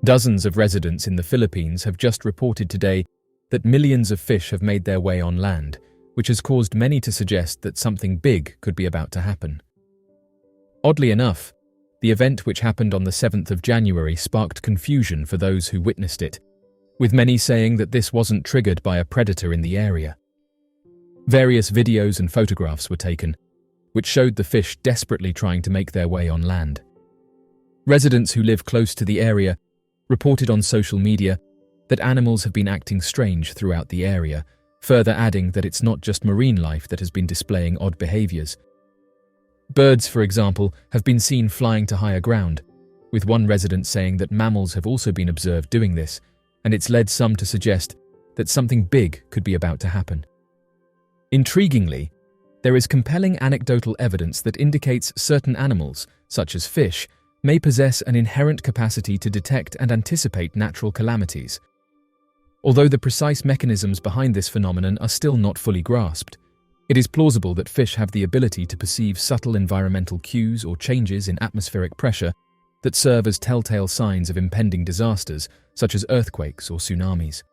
Dozens of residents in the Philippines have just reported today that millions of fish have made their way on land, which has caused many to suggest that something big could be about to happen. Oddly enough, the event which happened on the 7th of January sparked confusion for those who witnessed it, with many saying that this wasn't triggered by a predator in the area. Various videos and photographs were taken, which showed the fish desperately trying to make their way on land. Residents who live close to the area reported on social media that animals have been acting strange throughout the area, further adding that it's not just marine life that has been displaying odd behaviors. Birds, for example, have been seen flying to higher ground, with one resident saying that mammals have also been observed doing this, and it's led some to suggest that something big could be about to happen. Intriguingly, there is compelling anecdotal evidence that indicates certain animals, such as fish, may possess an inherent capacity to detect and anticipate natural calamities. Although the precise mechanisms behind this phenomenon are still not fully grasped, it is plausible that fish have the ability to perceive subtle environmental cues or changes in atmospheric pressure that serve as telltale signs of impending disasters, such as earthquakes or tsunamis.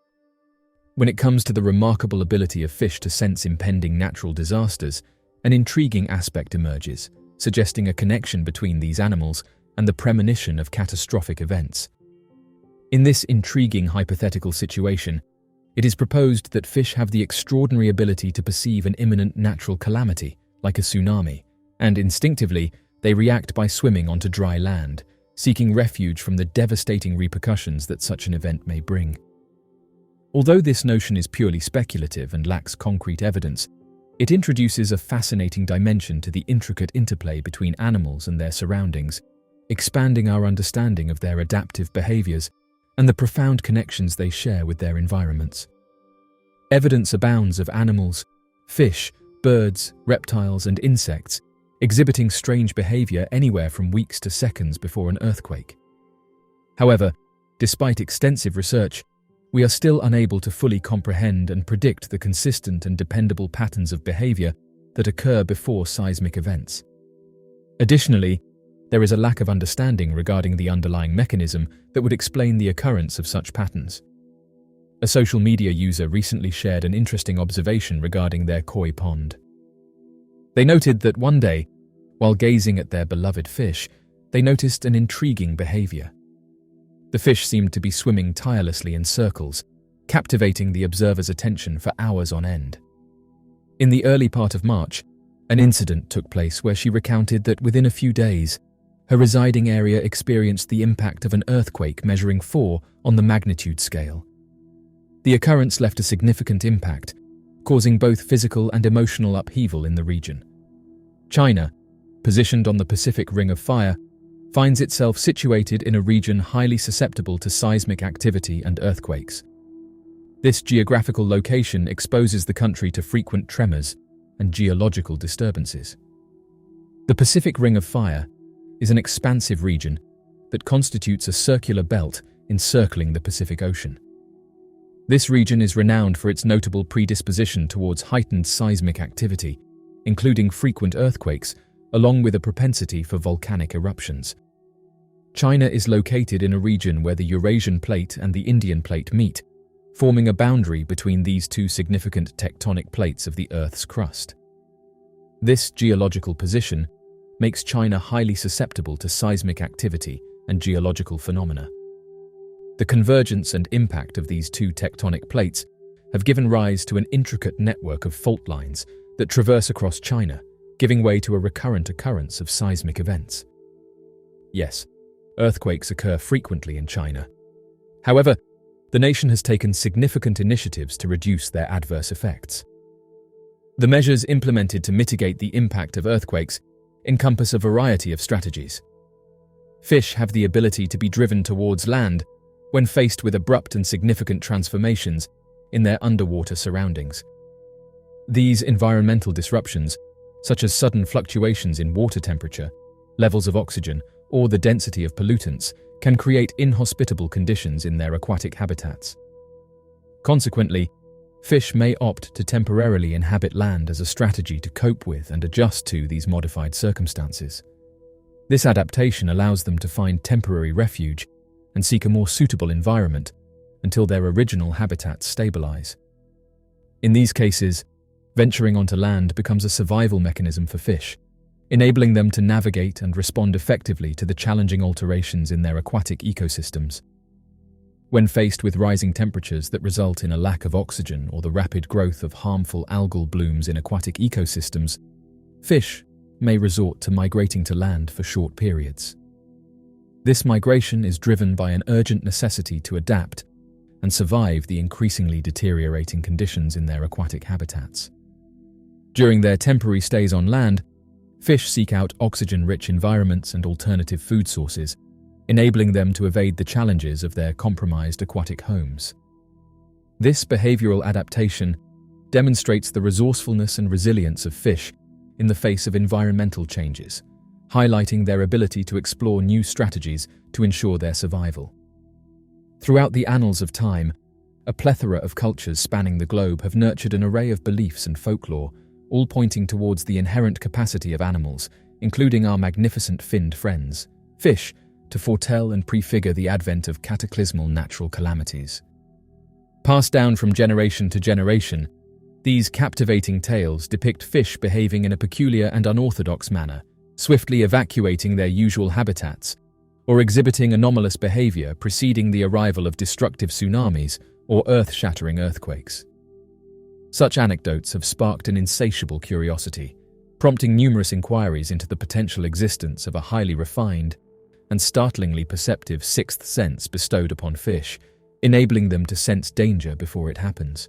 When it comes to the remarkable ability of fish to sense impending natural disasters, an intriguing aspect emerges, suggesting a connection between these animals and the premonition of catastrophic events. In this intriguing hypothetical situation, it is proposed that fish have the extraordinary ability to perceive an imminent natural calamity, like a tsunami, and instinctively, they react by swimming onto dry land, seeking refuge from the devastating repercussions that such an event may bring. Although this notion is purely speculative and lacks concrete evidence, it introduces a fascinating dimension to the intricate interplay between animals and their surroundings, expanding our understanding of their adaptive behaviors and the profound connections they share with their environments. Evidence abounds of animals, fish, birds, reptiles, and insects exhibiting strange behavior anywhere from weeks to seconds before an earthquake. However, despite extensive research, we are still unable to fully comprehend and predict the consistent and dependable patterns of behavior that occur before seismic events. Additionally, there is a lack of understanding regarding the underlying mechanism that would explain the occurrence of such patterns. A social media user recently shared an interesting observation regarding their koi pond. They noted that one day, while gazing at their beloved fish, they noticed an intriguing behavior. The fish seemed to be swimming tirelessly in circles, captivating the observer's attention for hours on end. In the early part of March, an incident took place where she recounted that within a few days, her residing area experienced the impact of an earthquake measuring 4 on the magnitude scale. The occurrence left a significant impact, causing both physical and emotional upheaval in the region. China, positioned on the Pacific Ring of Fire, finds itself situated in a region highly susceptible to seismic activity and earthquakes. This geographical location exposes the country to frequent tremors and geological disturbances. The Pacific Ring of Fire is an expansive region that constitutes a circular belt encircling the Pacific Ocean. This region is renowned for its notable predisposition towards heightened seismic activity, including frequent earthquakes, along with a propensity for volcanic eruptions. China is located in a region where the Eurasian Plate and the Indian Plate meet, forming a boundary between these two significant tectonic plates of the Earth's crust. This geological position makes China highly susceptible to seismic activity and geological phenomena. The convergence and impact of these two tectonic plates have given rise to an intricate network of fault lines that traverse across China, giving way to a recurrent occurrence of seismic events. Yes, earthquakes occur frequently in China. However, the nation has taken significant initiatives to reduce their adverse effects. The measures implemented to mitigate the impact of earthquakes encompass a variety of strategies. Fish have the ability to be driven towards land when faced with abrupt and significant transformations in their underwater surroundings. These environmental disruptions, such as sudden fluctuations in water temperature, levels of oxygen, or the density of pollutants, can create inhospitable conditions in their aquatic habitats. Consequently, fish may opt to temporarily inhabit land as a strategy to cope with and adjust to these modified circumstances. This adaptation allows them to find temporary refuge, and seek a more suitable environment until their original habitats stabilize. In these cases, venturing onto land becomes a survival mechanism for fish, enabling them to navigate and respond effectively to the challenging alterations in their aquatic ecosystems. When faced with rising temperatures that result in a lack of oxygen or the rapid growth of harmful algal blooms in aquatic ecosystems, fish may resort to migrating to land for short periods. This migration is driven by an urgent necessity to adapt and survive the increasingly deteriorating conditions in their aquatic habitats. During their temporary stays on land, fish seek out oxygen-rich environments and alternative food sources, enabling them to evade the challenges of their compromised aquatic homes. This behavioral adaptation demonstrates the resourcefulness and resilience of fish in the face of environmental changes, highlighting their ability to explore new strategies to ensure their survival. Throughout the annals of time, a plethora of cultures spanning the globe have nurtured an array of beliefs and folklore, all pointing towards the inherent capacity of animals, including our magnificent finned friends, fish, to foretell and prefigure the advent of cataclysmal natural calamities. Passed down from generation to generation, these captivating tales depict fish behaving in a peculiar and unorthodox manner, swiftly evacuating their usual habitats, or exhibiting anomalous behavior preceding the arrival of destructive tsunamis or earth-shattering earthquakes. Such anecdotes have sparked an insatiable curiosity, prompting numerous inquiries into the potential existence of a highly refined and startlingly perceptive sixth sense bestowed upon fish, enabling them to sense danger before it happens.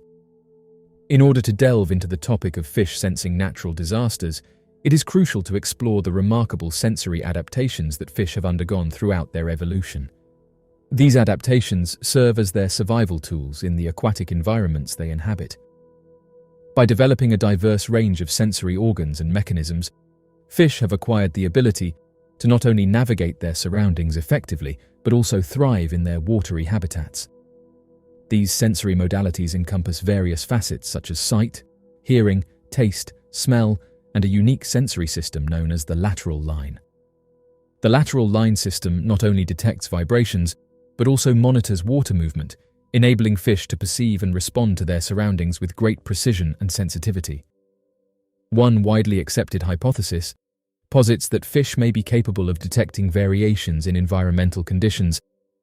In order to delve into the topic of fish sensing natural disasters, it is crucial to explore the remarkable sensory adaptations that fish have undergone throughout their evolution. These adaptations serve as their survival tools in the aquatic environments they inhabit. By developing a diverse range of sensory organs and mechanisms, fish have acquired the ability to not only navigate their surroundings effectively, but also thrive in their watery habitats. These sensory modalities encompass various facets such as sight, hearing, taste, smell, and a unique sensory system known as the lateral line. The lateral line system not only detects vibrations, but also monitors water movement, enabling fish to perceive and respond to their surroundings with great precision and sensitivity. One widely accepted hypothesis posits that fish may be capable of detecting variations in environmental conditions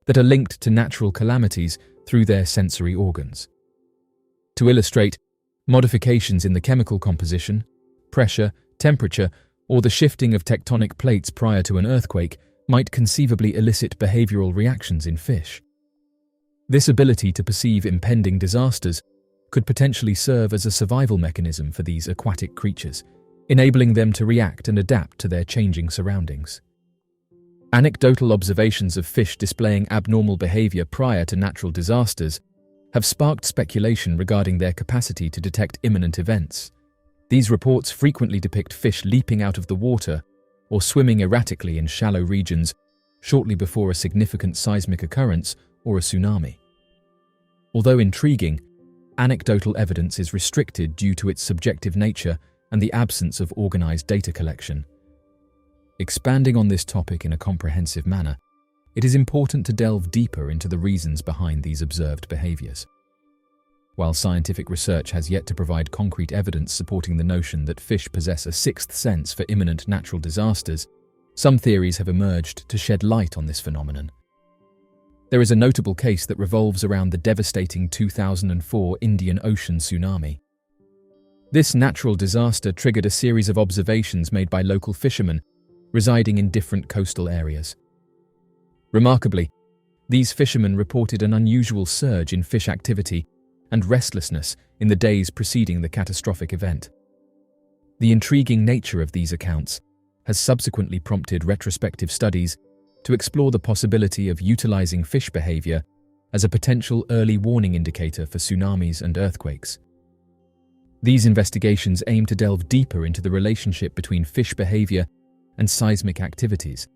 that are linked to natural calamities through their sensory organs. To illustrate, modifications in the chemical composition, pressure, temperature, or the shifting of tectonic plates prior to an earthquake might conceivably elicit behavioral reactions in fish. This ability to perceive impending disasters could potentially serve as a survival mechanism for these aquatic creatures, enabling them to react and adapt to their changing surroundings. Anecdotal observations of fish displaying abnormal behavior prior to natural disasters have sparked speculation regarding their capacity to detect imminent events. These reports frequently depict fish leaping out of the water or swimming erratically in shallow regions shortly before a significant seismic occurrence or a tsunami. Although intriguing, anecdotal evidence is restricted due to its subjective nature and the absence of organized data collection. Expanding on this topic in a comprehensive manner, it is important to delve deeper into the reasons behind these observed behaviors. While scientific research has yet to provide concrete evidence supporting the notion that fish possess a sixth sense for imminent natural disasters, some theories have emerged to shed light on this phenomenon. There is a notable case that revolves around the devastating 2004 Indian Ocean tsunami. This natural disaster triggered a series of observations made by local fishermen residing in different coastal areas. Remarkably, these fishermen reported an unusual surge in fish activity and restlessness in the days preceding the catastrophic event. The intriguing nature of these accounts has subsequently prompted retrospective studies to explore the possibility of utilizing fish behavior as a potential early warning indicator for tsunamis and earthquakes. These investigations aim to delve deeper into the relationship between fish behavior and seismic activities,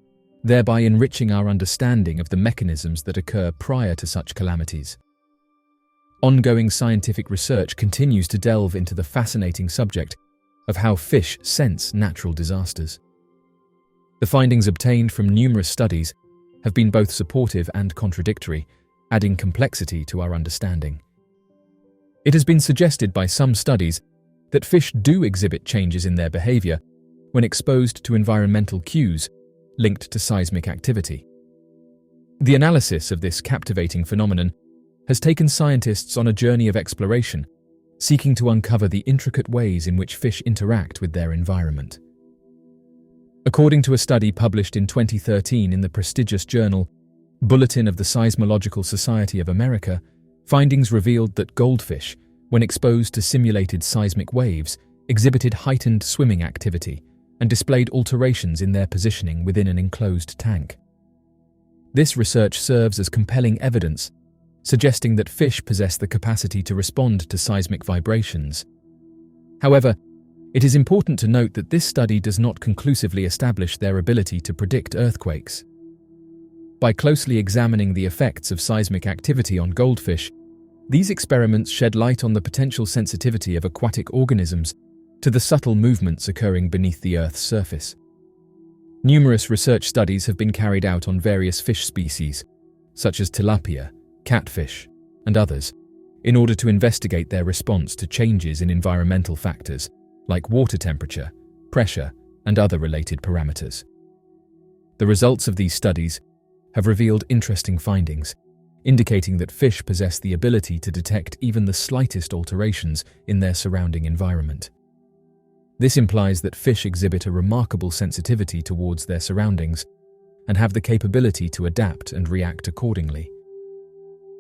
thereby enriching our understanding of the mechanisms that occur prior to such calamities. Ongoing scientific research continues to delve into the fascinating subject of how fish sense natural disasters. The findings obtained from numerous studies have been both supportive and contradictory, adding complexity to our understanding. It has been suggested by some studies that fish do exhibit changes in their behavior when exposed to environmental cues linked to seismic activity. The analysis of this captivating phenomenon has taken scientists on a journey of exploration, seeking to uncover the intricate ways in which fish interact with their environment. According to a study published in 2013 in the prestigious journal Bulletin of the Seismological Society of America, findings revealed that goldfish, when exposed to simulated seismic waves, exhibited heightened swimming activity and displayed alterations in their positioning within an enclosed tank. This research serves as compelling evidence, suggesting that fish possess the capacity to respond to seismic vibrations. However, it is important to note that this study does not conclusively establish their ability to predict earthquakes. By closely examining the effects of seismic activity on goldfish, these experiments shed light on the potential sensitivity of aquatic organisms to the subtle movements occurring beneath the Earth's surface. Numerous research studies have been carried out on various fish species, such as tilapia, catfish, and others, in order to investigate their response to changes in environmental factors like water temperature, pressure, and other related parameters. The results of these studies have revealed interesting findings, indicating that fish possess the ability to detect even the slightest alterations in their surrounding environment. This implies that fish exhibit a remarkable sensitivity towards their surroundings and have the capability to adapt and react accordingly.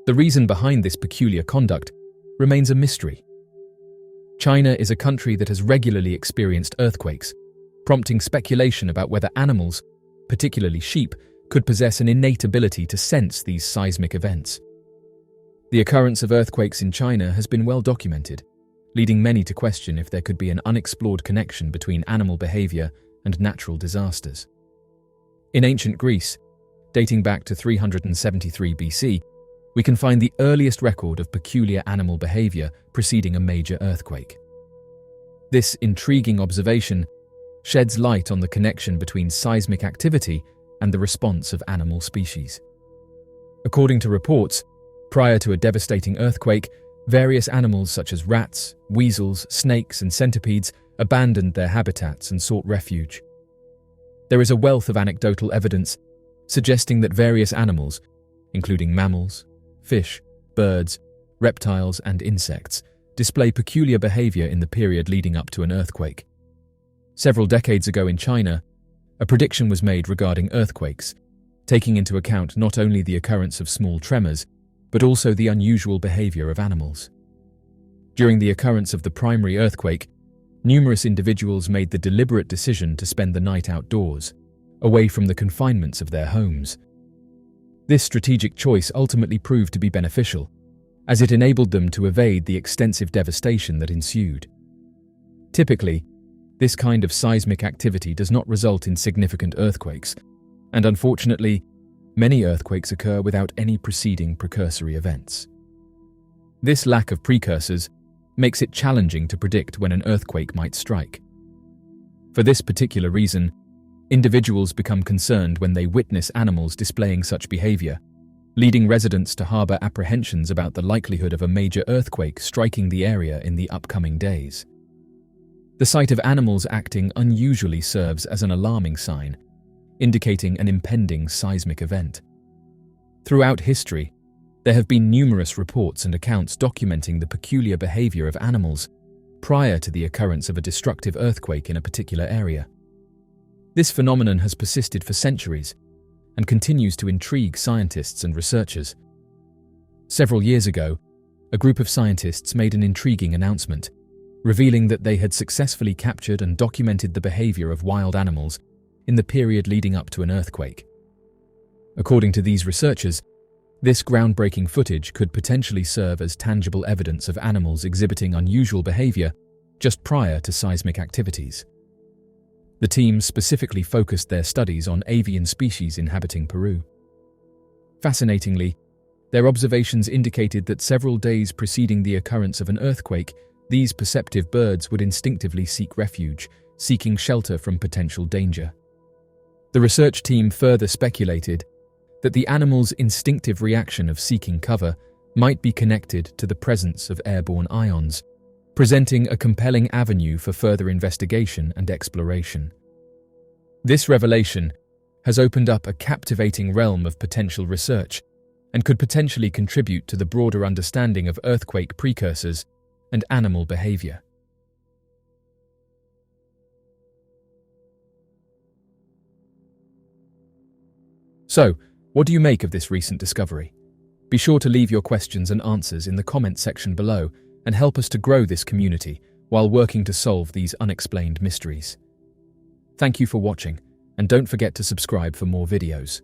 The reason behind this peculiar conduct remains a mystery. China is a country that has regularly experienced earthquakes, prompting speculation about whether animals, particularly sheep, could possess an innate ability to sense these seismic events. The occurrence of earthquakes in China has been well documented, leading many to question if there could be an unexplored connection between animal behavior and natural disasters. In ancient Greece, dating back to 373 BC, we can find the earliest record of peculiar animal behavior preceding a major earthquake. This intriguing observation sheds light on the connection between seismic activity and the response of animal species. According to reports, prior to a devastating earthquake, various animals such as rats, weasels, snakes, and centipedes abandoned their habitats and sought refuge. There is a wealth of anecdotal evidence suggesting that various animals, including mammals, fish, birds, reptiles, and insects, display peculiar behavior in the period leading up to an earthquake. Several decades ago in China, a prediction was made regarding earthquakes, taking into account not only the occurrence of small tremors, but also the unusual behavior of animals. During the occurrence of the primary earthquake, numerous individuals made the deliberate decision to spend the night outdoors, away from the confinements of their homes. This strategic choice ultimately proved to be beneficial, as it enabled them to evade the extensive devastation that ensued. Typically, this kind of seismic activity does not result in significant earthquakes, and unfortunately, many earthquakes occur without any preceding precursory events. This lack of precursors makes it challenging to predict when an earthquake might strike. For this particular reason, individuals become concerned when they witness animals displaying such behavior, leading residents to harbor apprehensions about the likelihood of a major earthquake striking the area in the upcoming days. The sight of animals acting unusually serves as an alarming sign, indicating an impending seismic event. Throughout history, there have been numerous reports and accounts documenting the peculiar behavior of animals prior to the occurrence of a destructive earthquake in a particular area. This phenomenon has persisted for centuries and continues to intrigue scientists and researchers. Several years ago, a group of scientists made an intriguing announcement, revealing that they had successfully captured and documented the behavior of wild animals in the period leading up to an earthquake. According to these researchers, this groundbreaking footage could potentially serve as tangible evidence of animals exhibiting unusual behavior just prior to seismic activities. The team specifically focused their studies on avian species inhabiting Peru. Fascinatingly, their observations indicated that several days preceding the occurrence of an earthquake, these perceptive birds would instinctively seek refuge, seeking shelter from potential danger. The research team further speculated that the animal's instinctive reaction of seeking cover might be connected to the presence of airborne ions, presenting a compelling avenue for further investigation and exploration. This revelation has opened up a captivating realm of potential research and could potentially contribute to the broader understanding of earthquake precursors and animal behavior. So, what do you make of this recent discovery? Be sure to leave your questions and answers in the comment section below and help us to grow this community while working to solve these unexplained mysteries. Thank you for watching, and don't forget to subscribe for more videos.